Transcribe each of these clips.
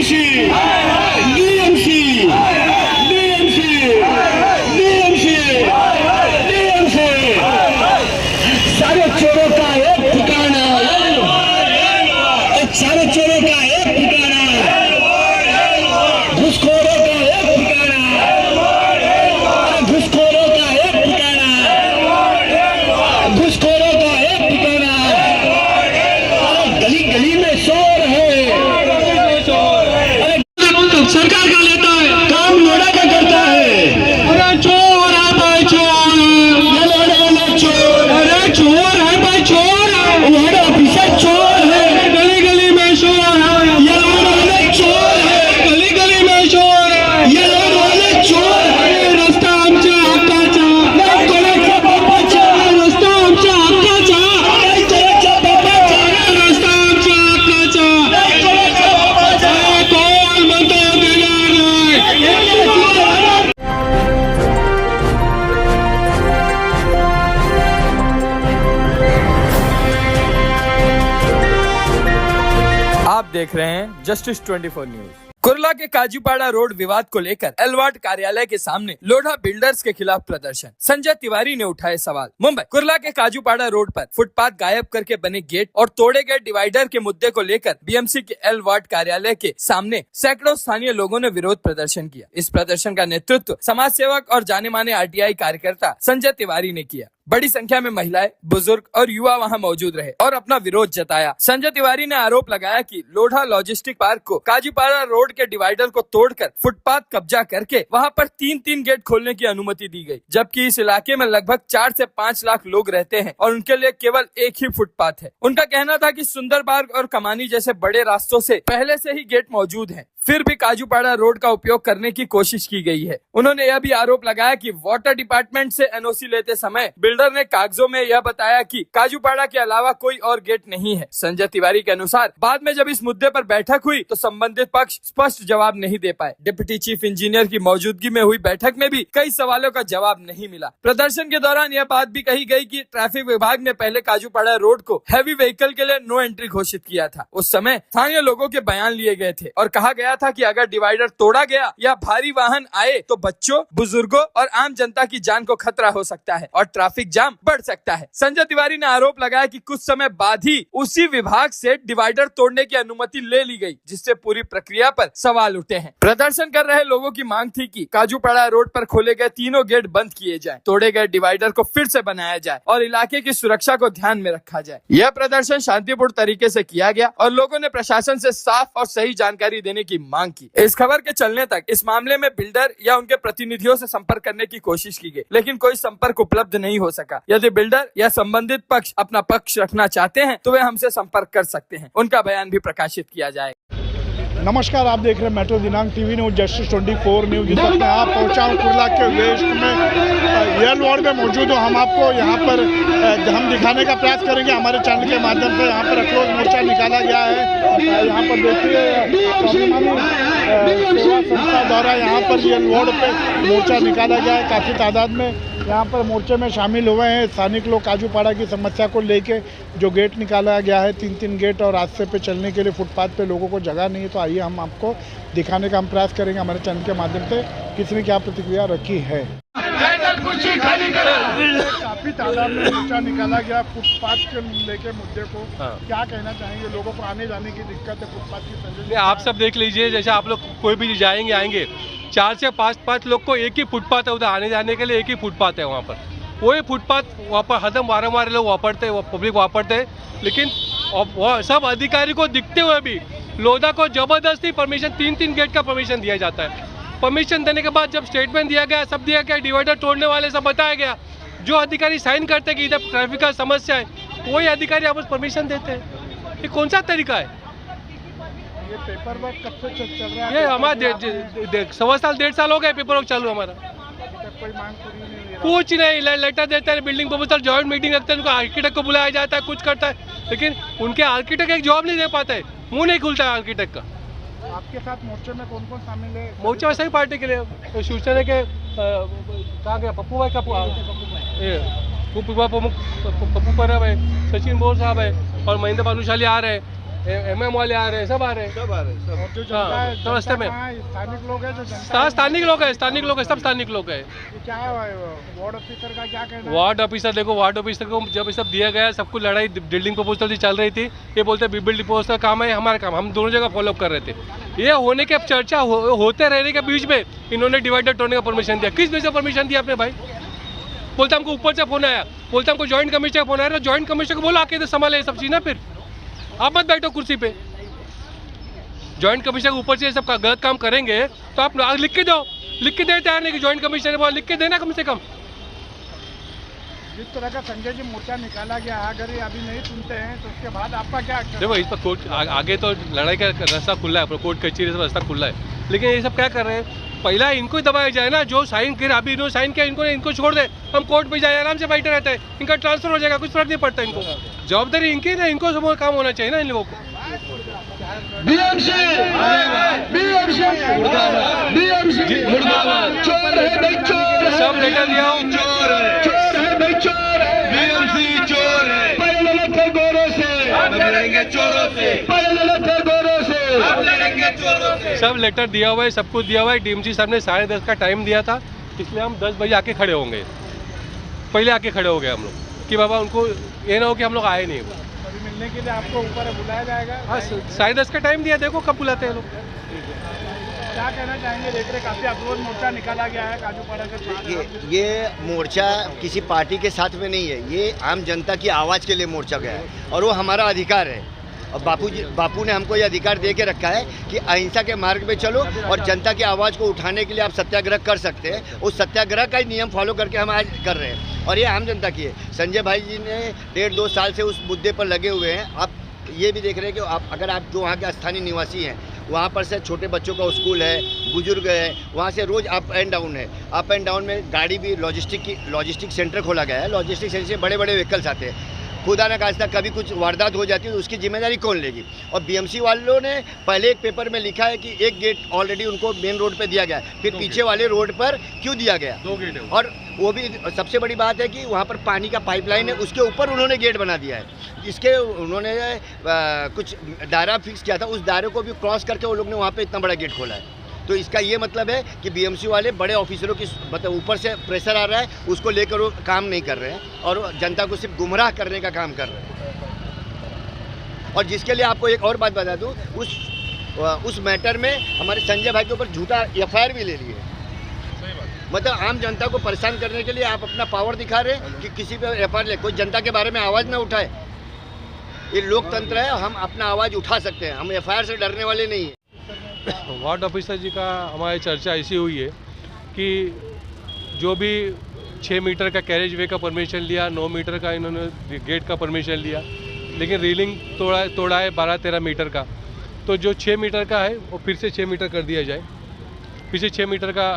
DMC DMC DMC DMC DMC सारे चोरों का एक ठिकाना, सारे चोरों का एक ठिकाना, घुसखोरों का एक ठिकाना, घुसखोरों का एक ठिकाना, घुसखोरों का एक ठिकाना। गली गली में शोर है, सरकार का लेता है काम, लोड़ा का करता है। अरे चोर है भाई चोर, ये लोड़ा वाला चोर, अरे चोर है भाई चोर, लोड़ा ऑफिसर चोर है, गली गली में शोर है, ये लोड़ा वाला चोर है, गली गली में शोर है, ये लोड़ा वाला चोर है। रस्ता आमच्या हक्काचा, नाही कोणाच्या बापाचा, रस्ता आमच्या हक्काचा, नाही कोणाच्या बापाचा, रस्ता आमच्या हक्काचा, नाही कोणाच्या बापाचा। कोण म्हणतो देणार नाही? आप देख रहे हैं जस्टिस 24 न्यूज। कुर्ला के काजूपाड़ा रोड विवाद को लेकर एलवाट कार्यालय के सामने लोढ़ा बिल्डर्स के खिलाफ प्रदर्शन। संजय तिवारी ने उठाए सवाल। मुंबई कुर्ला के काजूपाड़ा रोड पर फुटपाथ गायब करके बने गेट और तोड़े गए डिवाइडर के मुद्दे को लेकर बीएमसी के एलवाट कार्यालय के सामने सैकड़ों स्थानीय लोगों ने विरोध प्रदर्शन किया। इस प्रदर्शन का नेतृत्व समाज सेवक और जाने माने आरटीआई कार्यकर्ता संजय तिवारी ने किया। बड़ी संख्या में महिलाएं, बुजुर्ग और युवा वहां मौजूद रहे और अपना विरोध जताया। संजय तिवारी ने आरोप लगाया कि लोढ़ा लॉजिस्टिक पार्क को काजूपाड़ा रोड के डिवाइडर को तोड़कर फुटपाथ कब्जा करके वहां पर 3-3 गेट खोलने की अनुमति दी गई, जबकि इस इलाके में लगभग 4 से 5 लाख लोग रहते हैं और उनके लिए केवल एक ही फुटपाथ है। उनका कहना था कि सुंदर बाग और कमानी जैसे बड़े रास्तों से पहले से ही गेट मौजूद हैं, फिर भी काजूपाड़ा रोड का उपयोग करने की कोशिश की गई है। उन्होंने यह भी आरोप लगाया कि वाटर डिपार्टमेंट से एनओसी लेते समय बिल्डर ने कागजों में यह बताया कि काजूपाड़ा के अलावा कोई और गेट नहीं है। संजय तिवारी के अनुसार बाद में जब इस मुद्दे पर बैठक हुई तो संबंधित पक्ष स्पष्ट जवाब नहीं दे पाए। डिप्टी चीफ इंजीनियर की मौजूदगी में हुई बैठक में भी कई सवालों का जवाब नहीं मिला। प्रदर्शन के दौरान यह बात भी कही गई कि ट्रैफिक विभाग ने पहले काजूपाड़ा रोड को हैवी व्हीकल के लिए नो एंट्री घोषित किया था। उस समय स्थानीय लोगों के बयान लिए गए थे और कहा गया था कि अगर डिवाइडर तोड़ा गया या भारी वाहन आए तो बच्चों, बुजुर्गों और आम जनता की जान को खतरा हो सकता है और ट्रैफिक जाम बढ़ सकता है। संजय तिवारी ने आरोप लगाया कि कुछ समय बाद ही उसी विभाग से डिवाइडर तोड़ने की अनुमति ले ली गई, जिससे पूरी प्रक्रिया पर सवाल उठे हैं। प्रदर्शन कर रहे लोगों की मांग थी कि काजूपाड़ा रोड पर खोले गए तीनों गेट बंद किए जाएं, तोड़े गए डिवाइडर को फिर से बनाया जाए और इलाके की सुरक्षा को ध्यान में रखा जाए। यह प्रदर्शन शांतिपूर्ण तरीके से किया गया और लोगों ने प्रशासन से साफ और सही जानकारी देने की मांग की। इस खबर के चलने तक इस मामले में बिल्डर या उनके प्रतिनिधियों से संपर्क करने की कोशिश की गई, लेकिन कोई संपर्क उपलब्ध नहीं हो सका। यदि बिल्डर या संबंधित पक्ष अपना पक्ष रखना चाहते हैं तो वे हमसे संपर्क कर सकते हैं। उनका बयान भी प्रकाशित किया जाए। नमस्कार, आप देख रहे हैं मेट्रो दिनांक टीवी न्यूज जस्टिस 24 न्यूज। जिस वक्त मैं आप पहुंचा हूँ कुर्ला के वेस्ट में येल वार्ड में मौजूद हूँ। हम आपको यहाँ पर हम दिखाने का प्रयास करेंगे हमारे चैनल के माध्यम से। यहाँ पर अक्रोश मोर्चा निकाला गया है। यहाँ पर देखिए स्वाभिमानी सेवा संस्था द्वारा यहाँ पर येल वार्ड पे मोर्चा निकाला गया है। काफ़ी तादाद में यहाँ पर मोर्चे में शामिल हुए हैं स्थानिक लोग। काजूपाड़ा की समस्या को लेके जो गेट निकाला गया है, 3-3 गेट और रास्ते पे चलने के लिए फुटपाथ पे लोगों को जगह नहीं है, तो आइए हम आपको दिखाने का हम प्रयास करेंगे हमारे चैनल के माध्यम से किसने क्या प्रतिक्रिया रखी है। काफ़ी तादाद में मोर्चा निकाला गया फुटपाथ के लेके मुद्दे को। क्या कहना चाहेंगे? लोगों को आने जाने की दिक्कत है फुटपाथ की। आप सब देख लीजिए, जैसे आप लोग कोई भी जाएंगे आएंगे, 4 से 5 लोग को एक ही फुटपाथ है, उधर आने जाने के लिए एक ही फुटपाथ है। वहाँ पर वही फुटपाथ वहाँ पर हरदम वारंवार लोग वापरते हैं, पब्लिक वापरते हैं, लेकिन सब अधिकारी को दिखते हुए भी लोधा को जबरदस्ती परमिशन 3-3 गेट का परमिशन दिया जाता है। परमिशन देने के बाद जब स्टेटमेंट दिया गया, सब दिया गया, डिवाइडर तोड़ने वाले सब बताया गया, जो अधिकारी साइन करते हैं कि इधर ट्रैफिक का समस्या है, वही अधिकारी आपस परमिशन देते हैं। ये कौन सा तरीका है? ये पेपर वर्क कब से चल रहा है? ये हमारा 1.25 साल 1.5 साल हो गए पेपर वर्क चालू हमारा। कोई मांग पूरी नहीं, कुछ नहीं, लेटर देते हैं, बिल्डिंग प्रोपोजल जॉइंट मीटिंग रखते हैं, उनको आर्किटेक्ट को बुलाया जाता है, कुछ करता है, लेकिन उनके आर्किटेक्ट एक जॉब नहीं दे पाता है, मुंह नहीं खुलता है आर्किटेक्ट का। आपके साथ मोर्चे में कौन कौन शामिल है? मोर्चा वैसे ही पार्टी के लिए तो शिवसेना के कहाँ गया पप्पू भाई का पप्पू परब है, सचिन बोर साहब है और महेंद्र भानुशाली आ रहे हैं। MM वाले आ रहे हैं, सब आ रहे हैं। और जो जनता है, सब रास्ते में। कहाँ है? स्थानिक लोग हैं जो जनता है? स्थानिक लोग है, स्थानिक लोग है, सब स्थानिक लोग है। ये क्या है वार्ड ऑफिसर का क्या कहना है? वार्ड ऑफिसर देखो, वार्ड ऑफिसर को जब ये सब दिया गया, सबको लड़ाई बिल्डिंग प्रपोजल की चल रही थी। ये बोलते हैं बिल्डिंग प्रपोजल का काम है, हमारा काम, हम दोनों जगह फॉलो कर रहे थे। ये होने के चर्चा होते रहने के बीच में इन्होंने डिवाइडर तोड़ने का परमिशन दिया। किस वजह से परमिशन दिया आपने भाई? बोलते हमको ऊपर से फोन आया, बोलते हमको जॉइंट कमिश्नर का फोन आया, जॉइंट कमिश्नर को बोला आके तो संभाले ये सब चीज़ ना। फिर आप मत बैठो कुर्सी पे। जॉइंट कमिश्नर के ऊपर से ये सब गलत काम करेंगे तो आप लिख के दो, लिख के दे तैयार नहीं कि जॉइंट कमिश्नर बोला, लिख के देना कम से कम। जिस तरह का संजय जी मोर्चा निकाला गया है, अगर ये अभी नहीं सुनते हैं तो उसके बाद आपका क्या एक्शन? देखो इस पर कोर्ट आगे तो लड़ाई का रास्ता खुला है, कोर्ट कचहरी से रास्ता खुला है, लेकिन ये सब क्या कर रहे हैं? पहला इनको ही दबाया जाए ना, जो साइन किया अभी इन्होंने साइन किया, इनको छोड़ दे, हम कोर्ट पे जाए, आराम से बैठे रहते हैं, इनका ट्रांसफर हो जाएगा, कुछ फर्क नहीं पड़ता इनको। जवाबदारी इनकी ना, इनको सब काम होना चाहिए ना इन लोगों को। सब लेटर दिया हूँ, सब लेटर दिया हुआ है, सब कुछ दिया हुआ है। डीएमसी साहब ने 10:30 का टाइम दिया था, इसलिए हम 10 बजे आके खड़े होंगे। पहले आके खड़े हो गए हम लोग कि बाबा उनको ये ना हो कि हम लोग आए नहीं। अभी मिलने के लिए आपको ऊपर बुलाया जाएगा? हाँ, 10:30 का टाइम दिया, देखो कब बुलाते हैं लोग। क्या कहना चाहेंगे? देख रहे काफी अवरोध मोर्चा निकाला गया है काजूपाड़ा से। ये मोर्चा किसी पार्टी के साथ में नहीं है, ये आम जनता की आवाज़ के लिए मोर्चा गया है और वो हमारा अधिकार है। और बापू ने हमको ये अधिकार दे के रखा है कि अहिंसा के मार्ग में चलो और जनता की आवाज़ को उठाने के लिए आप सत्याग्रह कर सकते हैं। उस सत्याग्रह का ही नियम फॉलो करके हम आज कर रहे हैं और ये आम जनता की है। संजय भाई जी ने 1.5-2 साल से उस मुद्दे पर लगे हुए हैं। आप ये भी देख रहे हैं कि आप अगर आप जो वहाँ के स्थानीय निवासी हैं, वहाँ पर से छोटे बच्चों का स्कूल है, बुजुर्ग है, वहाँ से रोज़ अप एंड डाउन है। अप एंड डाउन में गाड़ी भी लॉजिस्टिक सेंटर खोला गया है। लॉजिस्टिक सेंटर से बड़े बड़े व्हीकल्स आते हैं। खुदा न खास्ता कभी कुछ वारदात हो जाती है तो उसकी जिम्मेदारी कौन लेगी? और बीएमसी वालों ने पहले एक पेपर में लिखा है कि एक गेट ऑलरेडी उनको मेन रोड पे दिया गया है, फिर पीछे वाले रोड पर क्यों दिया गया? 2 गेट है। और वो भी सबसे बड़ी बात है कि वहाँ पर पानी का पाइपलाइन है, उसके ऊपर उन्होंने गेट बना दिया है। इसके उन्होंने कुछ दायरा फिक्स किया था, उस दायरे को भी क्रॉस करके वो लोग ने वहाँ पर इतना बड़ा गेट खोला है। तो इसका ये मतलब है कि बीएमसी वाले बड़े ऑफिसरों की मतलब ऊपर से प्रेशर आ रहा है, उसको लेकर वो काम नहीं कर रहे हैं और जनता को सिर्फ गुमराह करने का काम कर रहे हैं। और जिसके लिए आपको एक और बात बता दूं, उस मैटर में हमारे संजय भाई के ऊपर झूठा एफआईआर भी ले लिए। मतलब आम जनता को परेशान करने के लिए आप अपना पावर दिखा रहे हैं कि किसी पे एफआईआर ले, कोई जनता के बारे में आवाज़ ना उठाए। ये लोकतंत्र है, हम अपना आवाज़ उठा सकते हैं, हम एफआईआर से डरने वाले नहीं हैं। वार्ड ऑफिसर जी का हमारी चर्चा ऐसी हुई है कि जो भी 6 मीटर का कैरेज वे का परमिशन लिया, 9 मीटर का इन्होंने गेट का परमिशन लिया, लेकिन रेलिंग तोड़ा है 12-13 मीटर का। तो जो 6 मीटर का है वो फिर से 6 मीटर कर दिया जाए, फिर से 6 मीटर का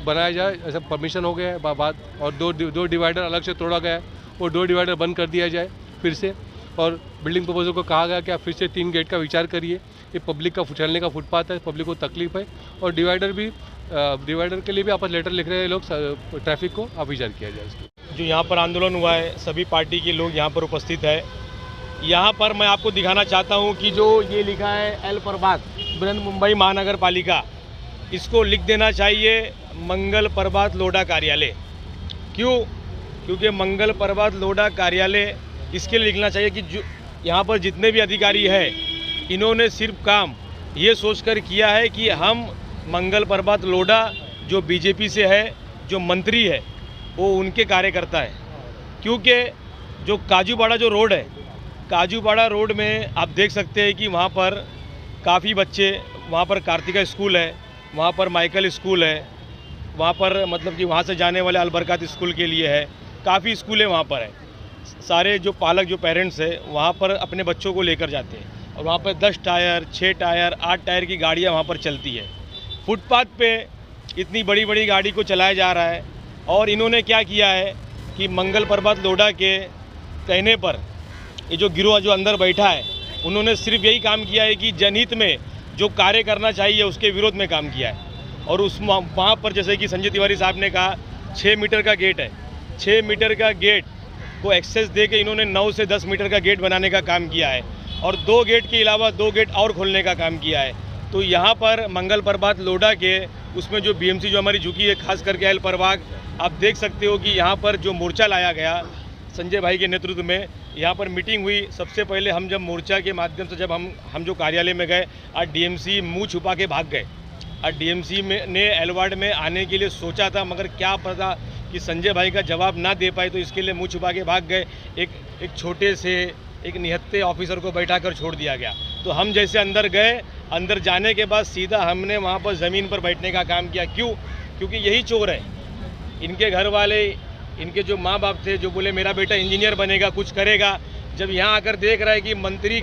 बनाया जाए, ऐसा परमिशन हो गया है बात। और दो डिवाइडर अलग से तोड़ा गया है, वो 2 डिवाइडर बंद कर दिया जाए फिर से। और बिल्डिंग प्रपोजल को कहा गया कि आप फिर से 3 गेट का विचार करिए। ये पब्लिक का चलने का फुटपाथ है, पब्लिक को तकलीफ है। और डिवाइडर के लिए भी आपस लेटर लिख रहे हैं लोग, ट्रैफिक को आप विचार किया जाए इसको। जो यहाँ पर आंदोलन हुआ है, सभी पार्टी के लोग यहाँ पर उपस्थित है। यहाँ पर मैं आपको दिखाना चाहता हूँ कि जो ये लिखा है एल प्रभात बृहन्मुंबई महानगर पालिका, इसको लिख देना चाहिए मंगल प्रभात लोढ़ा कार्यालय। क्यों? क्योंकि मंगल प्रभात लोढ़ा कार्यालय इसके लिए लिखना चाहिए कि जो यहाँ पर जितने भी अधिकारी हैं, इन्होंने सिर्फ काम ये सोचकर किया है कि हम मंगल प्रभात लोढ़ा जो बीजेपी से है, जो मंत्री है, वो उनके कार्यकर्ता है। क्योंकि जो काजूपाड़ा जो रोड है, काजूपाड़ा रोड में आप देख सकते हैं कि वहाँ पर काफ़ी बच्चे, वहाँ पर कार्तिका स्कूल है, वहाँ पर माइकल स्कूल है, वहाँ पर मतलब कि वहाँ से जाने वाले अलबरकत स्कूल के लिए है, काफ़ी स्कूलें वहाँ पर है। सारे जो पालक जो पेरेंट्स हैं वहाँ पर अपने बच्चों को लेकर जाते हैं और वहाँ पर 10 टायर, 6 टायर, 8 टायर की गाड़ियाँ वहाँ पर चलती है। फुटपाथ पे इतनी बड़ी बड़ी गाड़ी को चलाया जा रहा है। और इन्होंने क्या किया है कि मंगल प्रभात लोढ़ा के कहने पर ये जो गिरोह जो अंदर बैठा है, उन्होंने सिर्फ यही काम किया है कि जनहित में जो कार्य करना चाहिए उसके विरोध में काम किया है। और उस वहाँ पर जैसे कि संजय तिवारी साहब ने कहा 6 मीटर का गेट है, 6 मीटर का गेट को एक्सेस दे के इन्होंने 9 से 10 मीटर का गेट बनाने का काम किया है। और 2 गेट के अलावा 2 गेट और खोलने का काम किया है। तो यहाँ पर मंगल प्रभात लोढ़ा के उसमें जो बीएमसी जो हमारी झुकी है, खास करके एल प्रभाग, आप देख सकते हो कि यहाँ पर जो मोर्चा लाया गया संजय भाई के नेतृत्व में, यहाँ पर मीटिंग हुई। सबसे पहले हम जब मोर्चा के माध्यम से जब हम जो कार्यालय में गए, आज डीएमसी मुंह छुपा के भाग गए। आज डीएमसी ने एल वार्ड में आने के लिए सोचा था, मगर क्या पता कि संजय भाई का जवाब ना दे पाए, तो इसके लिए मुंह छुपा के भाग गए। एक छोटे से एक निहत्थे ऑफिसर को बैठाकर छोड़ दिया गया। तो हम जैसे अंदर गए, अंदर जाने के बाद सीधा हमने वहाँ पर ज़मीन पर बैठने का काम किया। क्यों? क्योंकि यही चोर है। इनके घर वाले, इनके जो माँ बाप थे, जो बोले मेरा बेटा इंजीनियर बनेगा, कुछ करेगा, जब यहाँ आकर देख रहा है कि मंत्री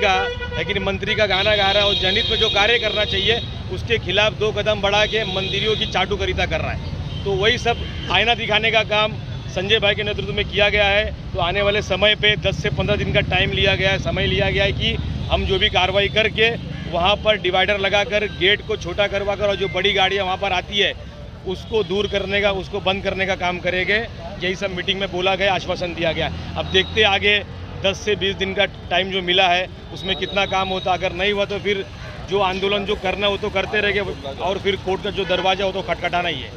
का गाना गा रहा है और जनहित में जो कार्य करना चाहिए उसके खिलाफ 2 कदम बढ़ा के मंत्रियों की चाटुकारिता कर रहा है। तो वही सब आईना दिखाने का काम संजय भाई के नेतृत्व में किया गया है। तो आने वाले समय पे 10 से 15 दिन का टाइम लिया गया है, समय लिया गया है कि हम जो भी कार्रवाई करके वहाँ पर डिवाइडर लगाकर गेट को छोटा करवाकर और जो बड़ी गाड़ियाँ वहाँ पर आती है उसको दूर करने का, उसको बंद करने का काम करेंगे। यही सब मीटिंग में बोला गया, आश्वासन दिया गया। अब देखते आगे 10 से 20 दिन का टाइम जो मिला है उसमें कितना काम होता। अगर नहीं हुआ तो फिर जो आंदोलन जो करना हो तो करते रहेंगे और फिर कोर्ट का जो दरवाजा हो तो खटखटाना ही है।